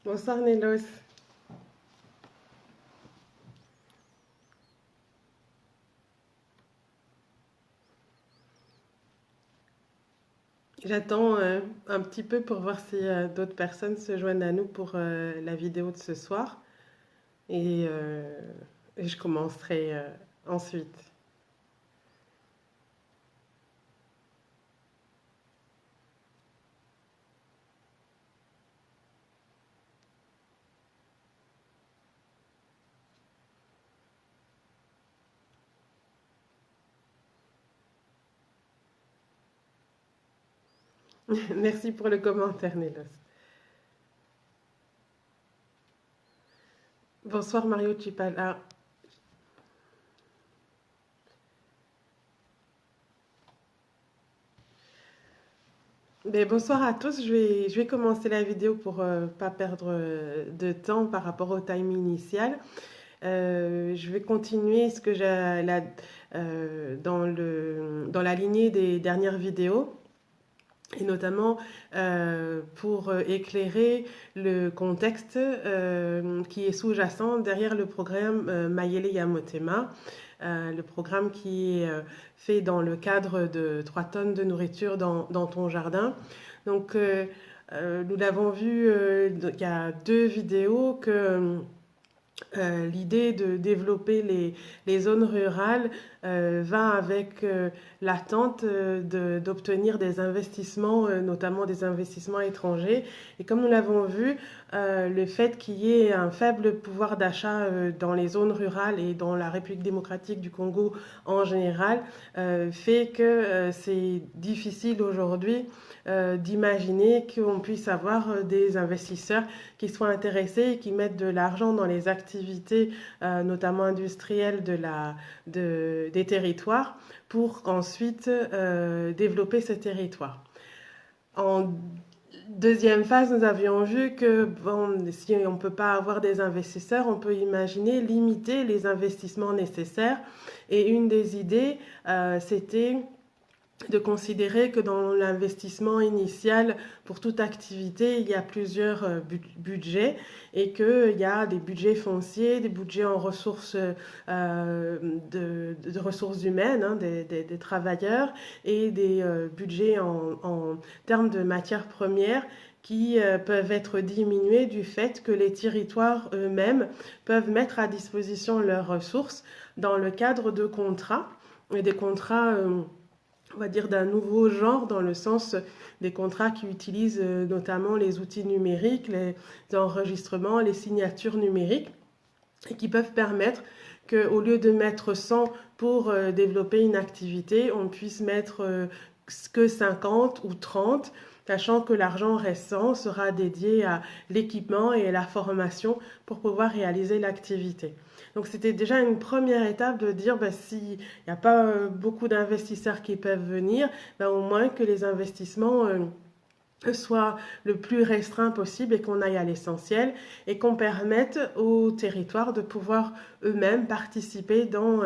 Bonsoir Nélos. J'attends un petit peu pour voir si d'autres personnes se joignent à nous pour la vidéo de ce soir et, et je commencerai ensuite. Merci pour le commentaire Nélos. Bonsoir Mario Chipala. Ben, bonsoir à tous, je vais commencer la vidéo pour pas perdre de temps par rapport au time initial. Je vais continuer ce que dans la lignée des dernières vidéos, et notamment pour éclairer le contexte qui est sous-jacent derrière le programme Mayele Yamotema, le programme qui est fait dans le cadre de 3 tonnes de nourriture dans ton jardin. Donc, nous l'avons vu, il y a 2 vidéos que l'idée de développer les zones rurales va avec l'attente d'obtenir des investissements, notamment des investissements étrangers. Et comme nous l'avons vu, le fait qu'il y ait un faible pouvoir d'achat dans les zones rurales et dans la République démocratique du Congo en général fait que c'est difficile aujourd'hui d'imaginer qu'on puisse avoir des investisseurs qui soient intéressés et qui mettent de l'argent dans les activités, notamment industrielles des territoires, pour ensuite développer ce territoire. En deuxième phase, nous avions vu que bon, si on ne peut pas avoir des investisseurs, on peut imaginer limiter les investissements nécessaires. Et une des idées, c'était de considérer que dans l'investissement initial pour toute activité, il y a plusieurs budgets et qu'il y a des budgets fonciers, des budgets en ressources, de ressources humaines, hein, des travailleurs, et des budgets en termes de matières premières qui peuvent être diminués du fait que les territoires eux-mêmes peuvent mettre à disposition leurs ressources dans le cadre de contrats, et des contrats on va dire d'un nouveau genre, dans le sens des contrats qui utilisent notamment les outils numériques, les enregistrements, les signatures numériques, et qui peuvent permettre qu'au lieu de mettre 100 pour développer une activité, on puisse mettre que 50 ou 30, sachant que l'argent restant sera dédié à l'équipement et à la formation pour pouvoir réaliser l'activité. Donc c'était déjà une première étape de dire s'il n'y a pas beaucoup d'investisseurs qui peuvent venir, au moins que les investissements soit le plus restreint possible et qu'on aille à l'essentiel et qu'on permette aux territoires de pouvoir eux-mêmes participer dans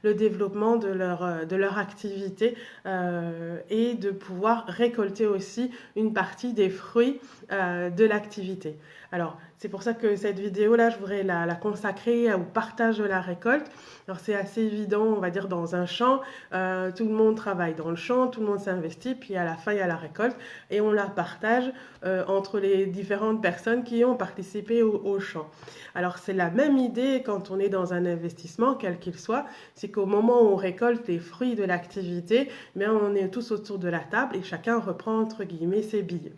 le développement de leur activité et de pouvoir récolter aussi une partie des fruits de l'activité. Alors, c'est pour ça que cette vidéo-là, je voudrais la consacrer au partage de la récolte. Alors, c'est assez évident, on va dire, dans un champ, tout le monde travaille dans le champ, tout le monde s'investit, puis à la fin, il y a la récolte et on la partage entre les différentes personnes qui ont participé au champ. Alors, c'est la même idée quand on est dans un investissement, quel qu'il soit, c'est qu'au moment où on récolte les fruits de l'activité, on est tous autour de la table et chacun reprend, entre guillemets, ses billes.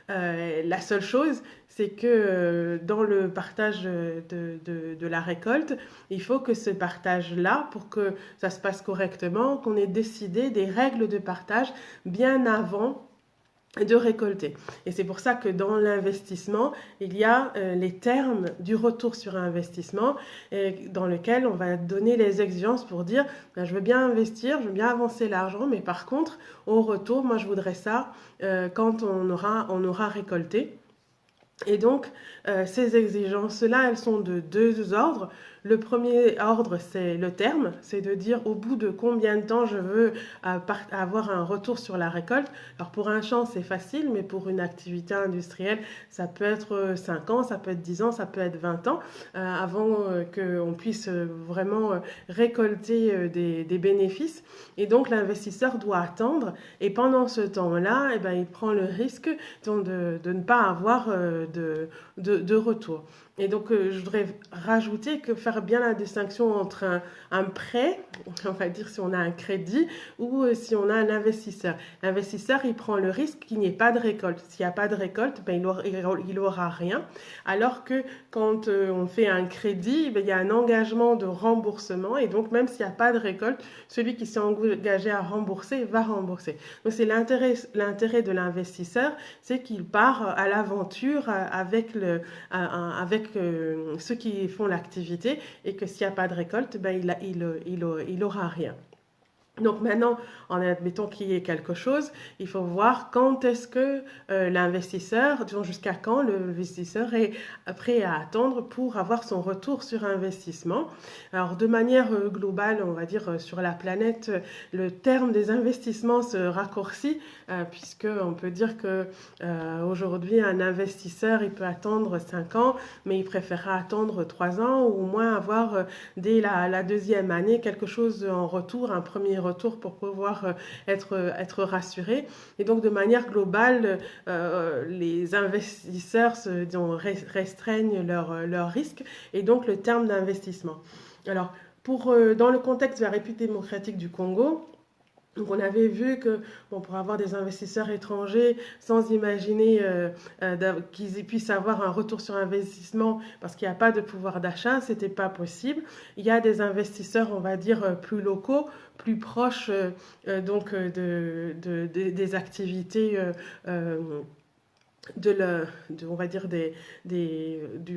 La seule chose, c'est que dans le partage de la récolte, il faut que ce partage-là, pour que ça se passe correctement, qu'on ait décidé des règles de partage bien avant de récolter. Et c'est pour ça que dans l'investissement, il y a les termes du retour sur investissement dans lequel on va donner les exigences pour dire je veux bien investir, je veux bien avancer l'argent, mais par contre, au retour, moi je voudrais ça quand on aura récolté. Et donc, ces exigences-là, elles sont de 2 ordres. Le premier ordre, c'est le terme, c'est de dire au bout de combien de temps je veux avoir un retour sur la récolte. Alors pour un champ, c'est facile, mais pour une activité industrielle, ça peut être 5 ans, ça peut être 10 ans, ça peut être 20 ans, avant qu'on puisse vraiment récolter des bénéfices. Et donc l'investisseur doit attendre, et pendant ce temps-là, eh ben, il prend le risque de ne pas avoir de retour. Et donc, je voudrais rajouter que faire bien la distinction entre un prêt, on va dire si on a un crédit, ou si on a un investisseur. L'investisseur, il prend le risque qu'il n'y ait pas de récolte. S'il n'y a pas de récolte, ben, il aura rien. Alors que quand on fait un crédit, ben, il y a un engagement de remboursement. Et donc, même s'il n'y a pas de récolte, celui qui s'est engagé à rembourser va rembourser. Donc, c'est l'intérêt de l'investisseur, c'est qu'il part à l'aventure avec ceux qui font l'activité, et que s'il n'y a pas de récolte, ben, il aura rien. Donc maintenant, en admettant qu'il y ait quelque chose, il faut voir quand est-ce que l'investisseur, disons jusqu'à quand l'investisseur est prêt à attendre pour avoir son retour sur investissement. Alors de manière globale, on va dire sur la planète, le terme des investissements se raccourcit, puisque on peut dire que aujourd'hui un investisseur, il peut attendre 5 ans, mais il préférera attendre 3 ans, ou au moins avoir dès la deuxième année quelque chose en retour, un premier retour pour pouvoir être rassuré. Et donc de manière globale, les investisseurs restreignent leurs risques, et donc le terme d'investissement. Alors dans le contexte de la République démocratique du Congo, donc on avait vu que pour avoir des investisseurs étrangers, sans imaginer qu'ils puissent avoir un retour sur investissement parce qu'il n'y a pas de pouvoir d'achat, c'était pas possible. Il y a des investisseurs, on va dire, plus locaux, plus proches des activités on va dire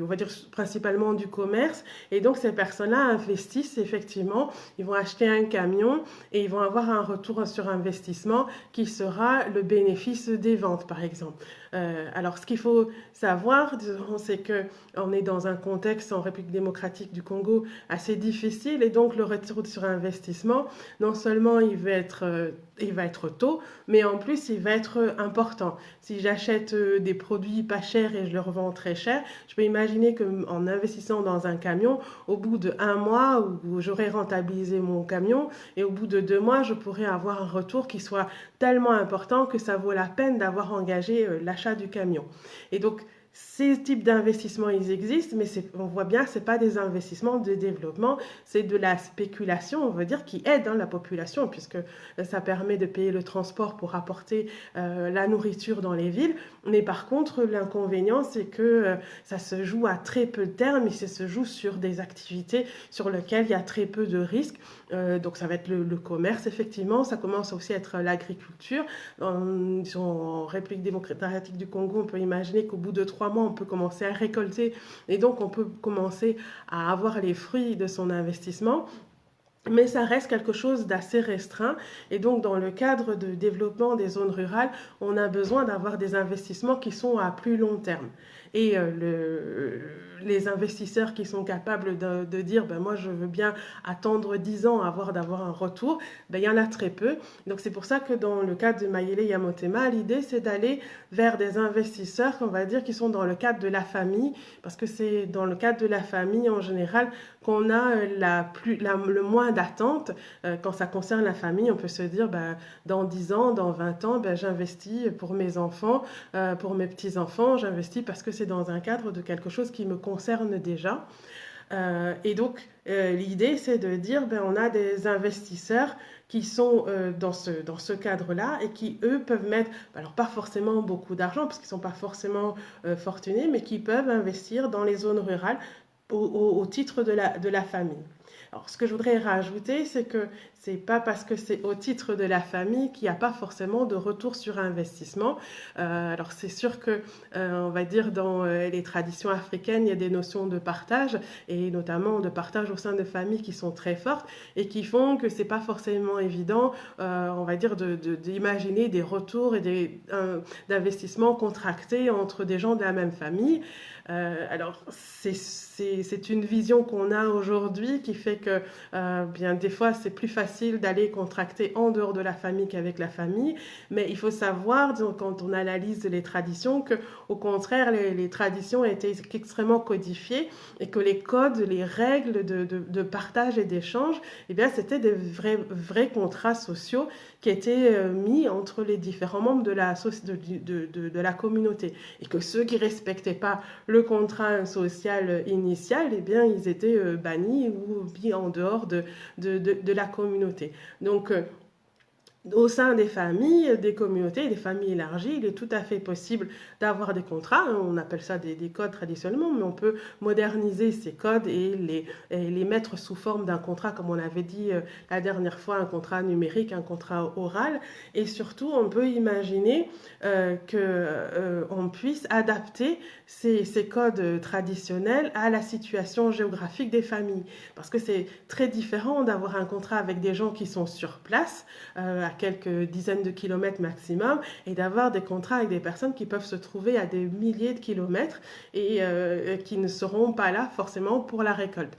on va dire principalement du commerce, et donc ces personnes-là investissent effectivement, ils vont acheter un camion et ils vont avoir un retour sur investissement qui sera le bénéfice des ventes par exemple. Alors ce qu'il faut savoir, c'est que on est dans un contexte en République démocratique du Congo assez difficile, et donc le retour sur investissement, non seulement il va être tôt, mais en plus il va être important. Si j'achète des produits pas chers et je les revends très cher, je peux imaginer qu'en investissant dans un camion, au bout d'1 mois, où j'aurai rentabilisé mon camion, et au bout de 2 mois, je pourrai avoir un retour qui soit tellement important que ça vaut la peine d'avoir engagé l'achat du camion. Et donc, ces types d'investissements, ils existent, mais on voit bien que ce n'est pas des investissements de développement, c'est de la spéculation, on veut dire, qui aide la population, puisque ça permet de payer le transport pour apporter la nourriture dans les villes. Mais par contre, l'inconvénient, c'est que ça se joue à très peu de termes, et ça se joue sur des activités sur lesquelles il y a très peu de risques. Donc ça va être le commerce, effectivement, ça commence aussi à être l'agriculture. En République démocratique du Congo, on peut imaginer qu'au bout de 3 mois, on peut commencer à récolter, et donc on peut commencer à avoir les fruits de son investissement. Mais ça reste quelque chose d'assez restreint, et donc dans le cadre de développement des zones rurales, on a besoin d'avoir des investissements qui sont à plus long terme. Et les investisseurs qui sont capables de dire moi je veux bien attendre 10 ans d'avoir un retour, il y en a très peu. Donc c'est pour ça que dans le cadre de Mayele Yamotema, l'idée c'est d'aller vers des investisseurs qu'on va dire qui sont dans le cadre de la famille, parce que c'est dans le cadre de la famille en général qu'on a le moins d'attente. Quand ça concerne la famille, on peut se dire dans 10 ans, dans 20 ans, j'investis pour mes enfants, pour mes petits-enfants, j'investis parce que c'est dans un cadre de quelque chose qui me concerne déjà. Et donc l'idée c'est de dire on a des investisseurs qui sont dans ce cadre-là, et qui eux peuvent mettre, alors pas forcément beaucoup d'argent parce qu'ils ne sont pas forcément fortunés, mais qui peuvent investir dans les zones rurales au titre de la famille. Alors, ce que je voudrais rajouter, c'est que c'est pas parce que c'est au titre de la famille qu'il n'y a pas forcément de retour sur investissement. Alors, c'est sûr que, on va dire, dans les traditions africaines, il y a des notions de partage, et notamment de partage au sein de familles qui sont très fortes et qui font que c'est pas forcément évident, on va dire, d'imaginer des retours et d'investissements contractés entre des gens de la même famille. Alors, c'est une vision qu'on a aujourd'hui qui fait que bien des fois c'est plus facile d'aller contracter en dehors de la famille qu'avec la famille, mais il faut savoir, disons, quand on analyse les traditions, que au contraire les traditions étaient extrêmement codifiées et que les codes, les règles de partage et d'échange, eh bien c'était des vrais contrats sociaux qui étaient mis entre les différents membres de la communauté, et que ceux qui respectaient pas le contrat social initial, eh bien, ils étaient bannis ou mis en dehors de la communauté. Donc, au sein des familles, des communautés, des familles élargies, il est tout à fait possible d'avoir des contrats. On appelle ça des codes traditionnellement, mais on peut moderniser ces codes et les mettre sous forme d'un contrat, comme on avait dit la dernière fois, un contrat numérique, un contrat oral. Et surtout, on peut imaginer qu'on puisse adapter ces codes traditionnels à la situation géographique des familles. Parce que c'est très différent d'avoir un contrat avec des gens qui sont sur place, à quelques dizaines de kilomètres maximum, et d'avoir des contrats avec des personnes qui peuvent se trouver à des milliers de kilomètres et qui ne seront pas là forcément pour la récolte.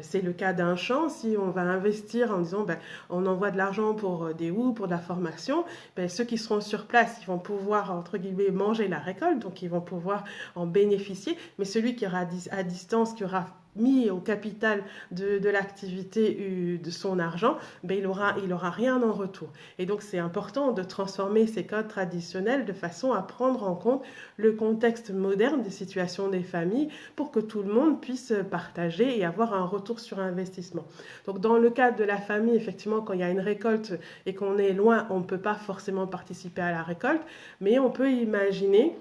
C'est le cas d'un champ. Si on va investir en disant on envoie de l'argent pour des houes, pour de la formation, ceux qui seront sur place, ils vont pouvoir entre guillemets manger la récolte, donc ils vont pouvoir en bénéficier, mais celui qui aura à distance, qui aura mis au capital de l'activité de son argent, il aura rien en retour. Et donc c'est important de transformer ces codes traditionnels de façon à prendre en compte le contexte moderne des situations des familles pour que tout le monde puisse partager et avoir un retour sur investissement. Donc dans le cadre de la famille, effectivement, quand il y a une récolte et qu'on est loin, on ne peut pas forcément participer à la récolte, mais on peut imaginer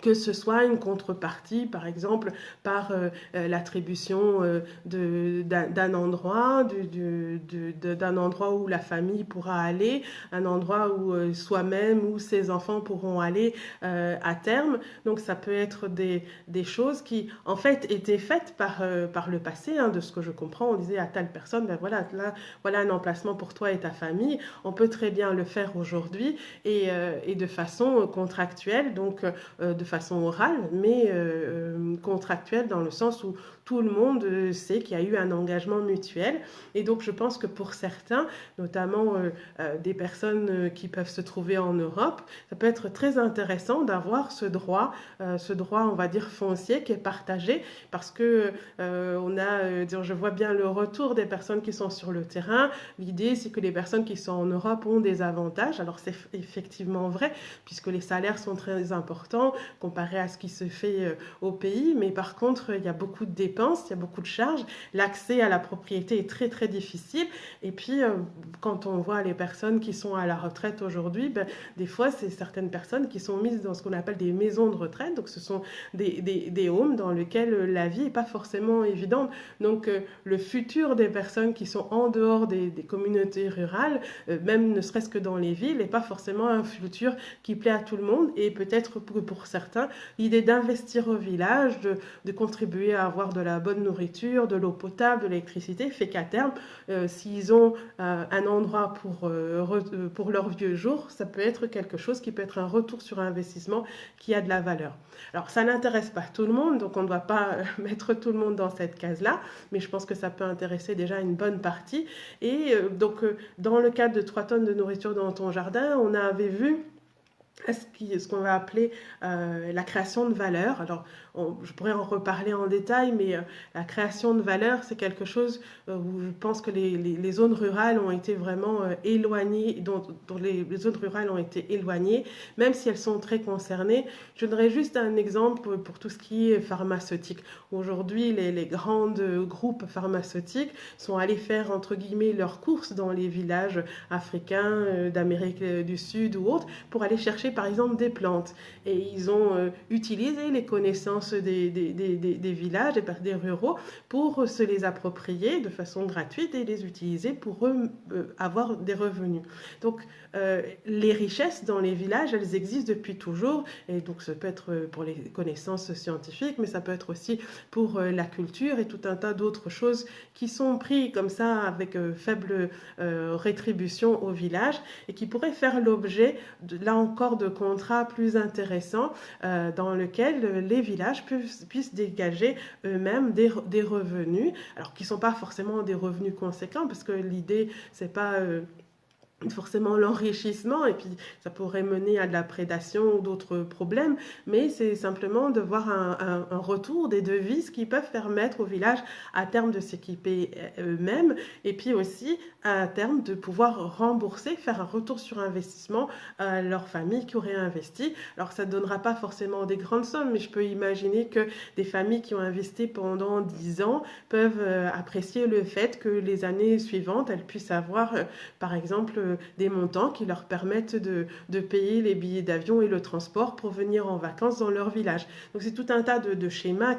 que ce soit une contrepartie, par exemple, par l'attribution d'un endroit, d'un endroit où la famille pourra aller, un endroit où soi-même ou ses enfants pourront aller à terme. Donc ça peut être des choses qui, en fait, étaient faites par le passé, de ce que je comprends. On disait à telle personne, voilà, là, voilà un emplacement pour toi et ta famille. On peut très bien le faire aujourd'hui et de façon contractuelle, donc de façon orale, mais contractuelle dans le sens où tout le monde sait qu'il y a eu un engagement mutuel. Et donc je pense que pour certains, notamment des personnes qui peuvent se trouver en Europe, ça peut être très intéressant d'avoir ce droit, on va dire foncier, qui est partagé, parce que je vois bien le retour des personnes qui sont sur le terrain. L'idée, c'est que les personnes qui sont en Europe ont des avantages. Alors c'est effectivement vrai, puisque les salaires sont très importants comparé à ce qui se fait au pays, mais par contre, il y a beaucoup de dépenses, il y a beaucoup de charges, l'accès à la propriété est très très difficile, et puis quand on voit les personnes qui sont à la retraite aujourd'hui, des fois, c'est certaines personnes qui sont mises dans ce qu'on appelle des maisons de retraite, donc ce sont des homes dans lesquels la vie n'est pas forcément évidente. Donc le futur des personnes qui sont en dehors des communautés rurales, même ne serait-ce que dans les villes, n'est pas forcément un futur qui plaît à tout le monde, et peut-être pour certains, l'idée d'investir au village, de contribuer à avoir de la bonne nourriture, de l'eau potable, de l'électricité, fait qu'à terme, s'ils ont un endroit pour leurs vieux jours, ça peut être quelque chose qui peut être un retour sur investissement qui a de la valeur. Alors ça n'intéresse pas tout le monde, donc on ne doit pas mettre tout le monde dans cette case-là, mais je pense que ça peut intéresser déjà une bonne partie. Et dans le cadre de 3 tonnes de nourriture dans ton jardin, on avait vu ce qu'on va appeler la création de valeur. Alors, je pourrais en reparler en détail, mais la création de valeur, c'est quelque chose où je pense que les zones rurales ont été vraiment éloignées, dont les zones rurales ont été éloignées, même si elles sont très concernées. Je donnerai juste un exemple pour tout ce qui est pharmaceutique. Aujourd'hui, les grands groupes pharmaceutiques sont allés faire, entre guillemets, leurs courses dans les villages africains, d'Amérique du Sud ou autres, pour aller chercher chercher par exemple des plantes. Et ils ont utilisé les connaissances des villages et des ruraux pour se les approprier de façon gratuite et les utiliser pour eux avoir des revenus. Donc les richesses dans les villages, elles existent depuis toujours, et donc ça peut être pour les connaissances scientifiques, mais ça peut être aussi pour la culture et tout un tas d'autres choses qui sont pris comme ça avec faible rétribution au village et qui pourraient faire l'objet, là encore, de contrats plus intéressants dans lesquels les villages puissent dégager eux-mêmes des revenus, alors qui ne sont pas forcément des revenus conséquents, parce que l'idée, c'est pas forcément l'enrichissement, et puis ça pourrait mener à de la prédation ou d'autres problèmes, mais c'est simplement de voir un retour des devises qui peuvent permettre au village à terme de s'équiper eux-mêmes, et puis aussi à terme de pouvoir rembourser, faire un retour sur investissement à leur famille qui aurait investi. Alors ça ne donnera pas forcément des grandes sommes, mais je peux imaginer que des familles qui ont investi pendant 10 ans peuvent apprécier le fait que les années suivantes, elles puissent avoir par exemple des montants qui leur permettent de payer les billets d'avion et le transport pour venir en vacances dans leur village. Donc c'est tout un tas de schémas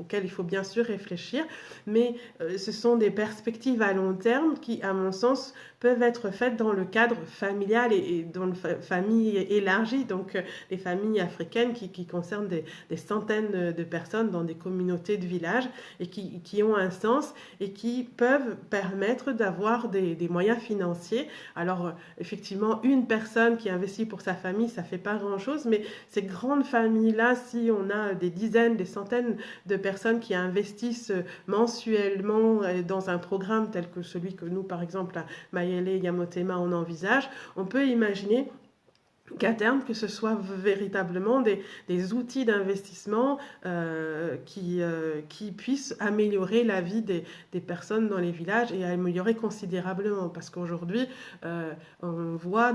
auxquels il faut bien sûr réfléchir, mais ce sont des perspectives à long terme qui, à mon sens, peuvent être faites dans le cadre familial et dans une famille élargie, donc les familles africaines qui concernent des centaines de personnes dans des communautés de villages et qui ont un sens et qui peuvent permettre d'avoir des moyens financiers. Alors effectivement, une personne qui investit pour sa famille, ça fait pas grand-chose, mais ces grandes familles-là, si on a des dizaines, des centaines de personnes qui investissent mensuellement dans un programme tel que celui que nous, par exemple, à Mayele Yamotema, on envisage, on peut imaginer qu'à terme, que ce soit véritablement des outils d'investissement qui puissent améliorer la vie des personnes dans les villages et améliorer considérablement. Parce qu'aujourd'hui, on voit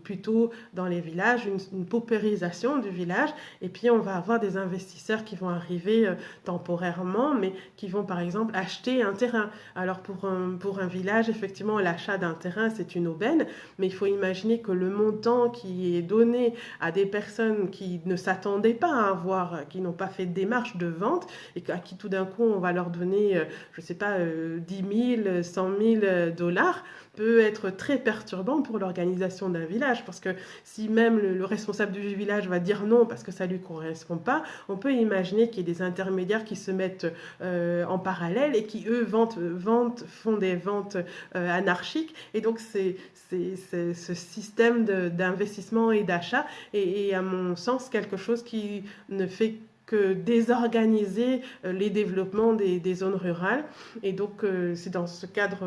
plutôt dans les villages une paupérisation du village, et puis on va avoir des investisseurs qui vont arriver temporairement, mais qui vont par exemple acheter un terrain. Alors pour un village, effectivement, l'achat d'un terrain, c'est une aubaine, mais il faut imaginer que le montant qui est donné à des personnes qui ne s'attendaient pas à avoir, qui n'ont pas fait de démarche de vente, et à qui tout d'un coup on va leur donner, je ne sais pas, 10 000, 100 000 dollars, peut être très perturbant pour l'organisation d'un village, parce que si même le responsable du village va dire non parce que ça ne lui correspond pas, on peut imaginer qu'il y ait des intermédiaires qui se mettent en parallèle et qui, eux, font des ventes anarchiques, et donc c'est ce système d'investissement et d'achat est, à mon sens, quelque chose qui ne fait que désorganiser les développements des zones rurales. Et donc c'est dans ce cadre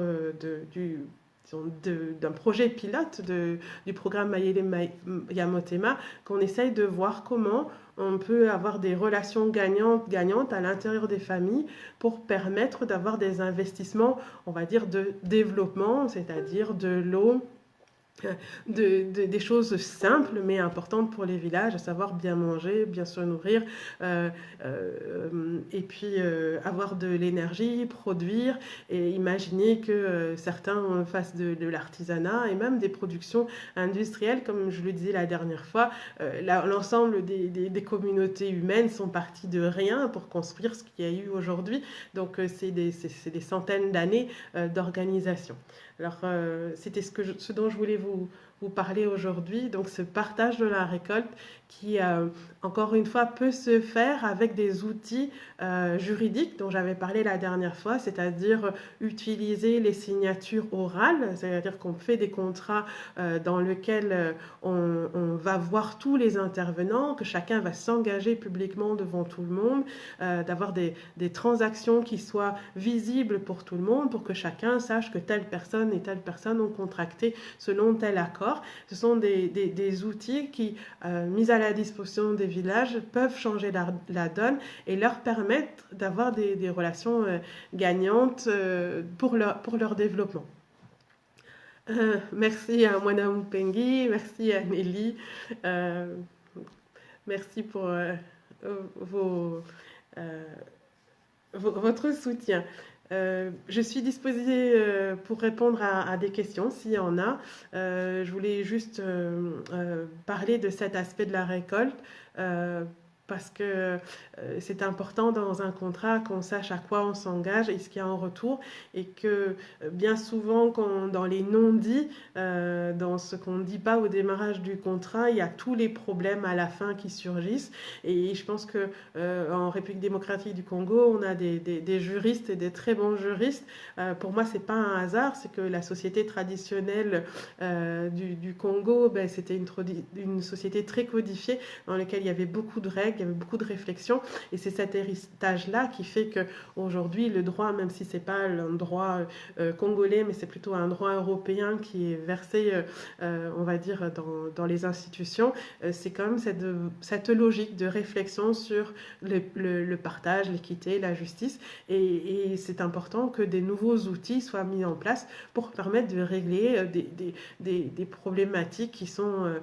d'un projet pilote du programme Mayele Yamotema qu'on essaye de voir comment on peut avoir des relations gagnantes à l'intérieur des familles pour permettre d'avoir des investissements, on va dire, de développement, c'est-à-dire de l'eau, des choses simples mais importantes pour les villages, à savoir bien manger, bien se nourrir, et puis avoir de l'énergie, produire, et imaginer que certains fassent de l'artisanat et même des productions industrielles, comme je le disais la dernière fois. L'ensemble des communautés humaines sont parties de rien pour construire ce qu'il y a eu aujourd'hui, donc c'est des centaines d'années d'organisation. Alors, c'était ce dont je voulais vous parler aujourd'hui, donc ce partage de la récolte qui, encore une fois, peut se faire avec des outils juridiques dont j'avais parlé la dernière fois, c'est-à-dire utiliser les signatures orales, c'est-à-dire qu'on fait des contrats dans lesquels on va voir tous les intervenants, que chacun va s'engager publiquement devant tout le monde, d'avoir des transactions qui soient visibles pour tout le monde, pour que chacun sache que telle personne et telle personne ont contracté selon tel accord. Ce sont des outils qui, mis à la disposition des villages, peuvent changer la donne et leur permettre d'avoir des relations gagnantes pour leur développement. Merci à Mwana Mpengi, merci à Nelly, merci pour votre soutien. Je suis disposée pour répondre à des questions s'il y en a. Je voulais juste parler de cet aspect de la récolte. euh, Parce que c'est important dans un contrat qu'on sache à quoi on s'engage et ce qu'il y a en retour. Et que bien souvent, dans les non-dits, dans ce qu'on ne dit pas au démarrage du contrat, il y a tous les problèmes à la fin qui surgissent. Et je pense que en République démocratique du Congo, on a des juristes et des très bons juristes. Pour moi, c'est pas un hasard, c'est que la société traditionnelle du Congo, ben, c'était une société très codifiée dans laquelle il y avait beaucoup de règles, il y avait beaucoup de réflexions. Et c'est cet héritage-là qui fait qu'aujourd'hui, le droit, même si c'est pas un droit congolais, mais c'est plutôt un droit européen qui est versé, on va dire, dans les institutions, c'est quand même cette logique de réflexion sur le partage, l'équité, la justice. Et c'est important que des nouveaux outils soient mis en place pour permettre de régler des problématiques qui sont,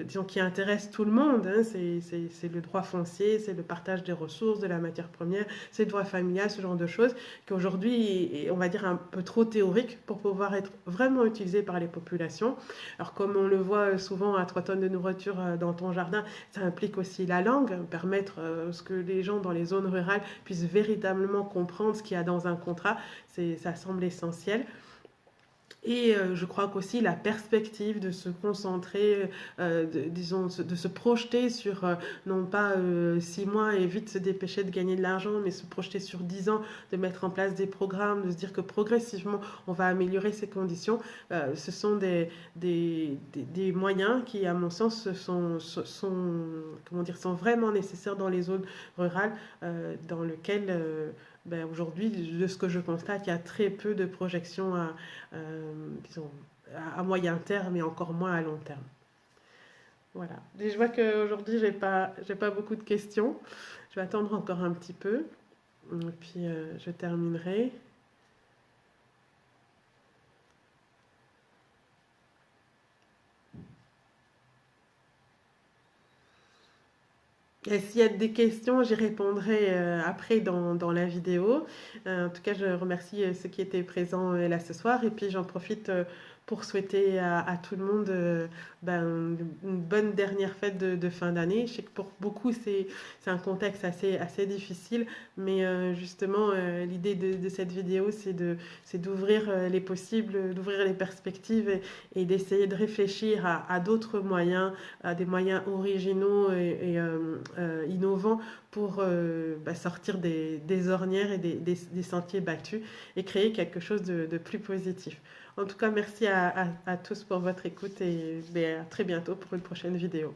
disons, qui intéressent tout le monde. Hein. C'est le droit foncier, c'est le partage des ressources, de la matière première, c'est le droit familial, ce genre de choses, qui aujourd'hui est, on va dire, un peu trop théorique pour pouvoir être vraiment utilisé par les populations. Alors comme on le voit souvent à 3 tonnes de nourriture dans ton jardin, ça implique aussi la langue, permettre ce que les gens dans les zones rurales puissent véritablement comprendre ce qu'il y a dans un contrat, ça semble essentiel. Et je crois qu'aussi la perspective de se concentrer, disons, de se projeter sur non pas 6 mois et vite se dépêcher de gagner de l'argent, mais se projeter sur 10 ans, de mettre en place des programmes, de se dire que progressivement on va améliorer ces conditions, ce sont des moyens qui, à mon sens, comment dire, sont vraiment nécessaires dans les zones rurales dans lesquelles ben aujourd'hui, de ce que je constate, il y a très peu de projections disons, à moyen terme et encore moins à long terme. Voilà. Et je vois qu'aujourd'hui, j'ai pas beaucoup de questions. Je vais attendre encore un petit peu. Et puis, je terminerai. Et s'il y a des questions, j'y répondrai après dans la vidéo. En tout cas, je remercie ceux qui étaient présents là ce soir. Et puis, j'en profite pour souhaiter à tout le monde ben, une bonne dernière fête de fin d'année. Je sais que pour beaucoup, c'est un contexte assez difficile. Mais justement, l'idée de cette vidéo, c'est d'ouvrir les possibles, d'ouvrir les perspectives et d'essayer de réfléchir à d'autres moyens, à des moyens originaux et innovants pour bah, sortir des ornières et des sentiers battus et créer quelque chose de plus positif. En tout cas, merci à tous pour votre écoute et ben, à très bientôt pour une prochaine vidéo.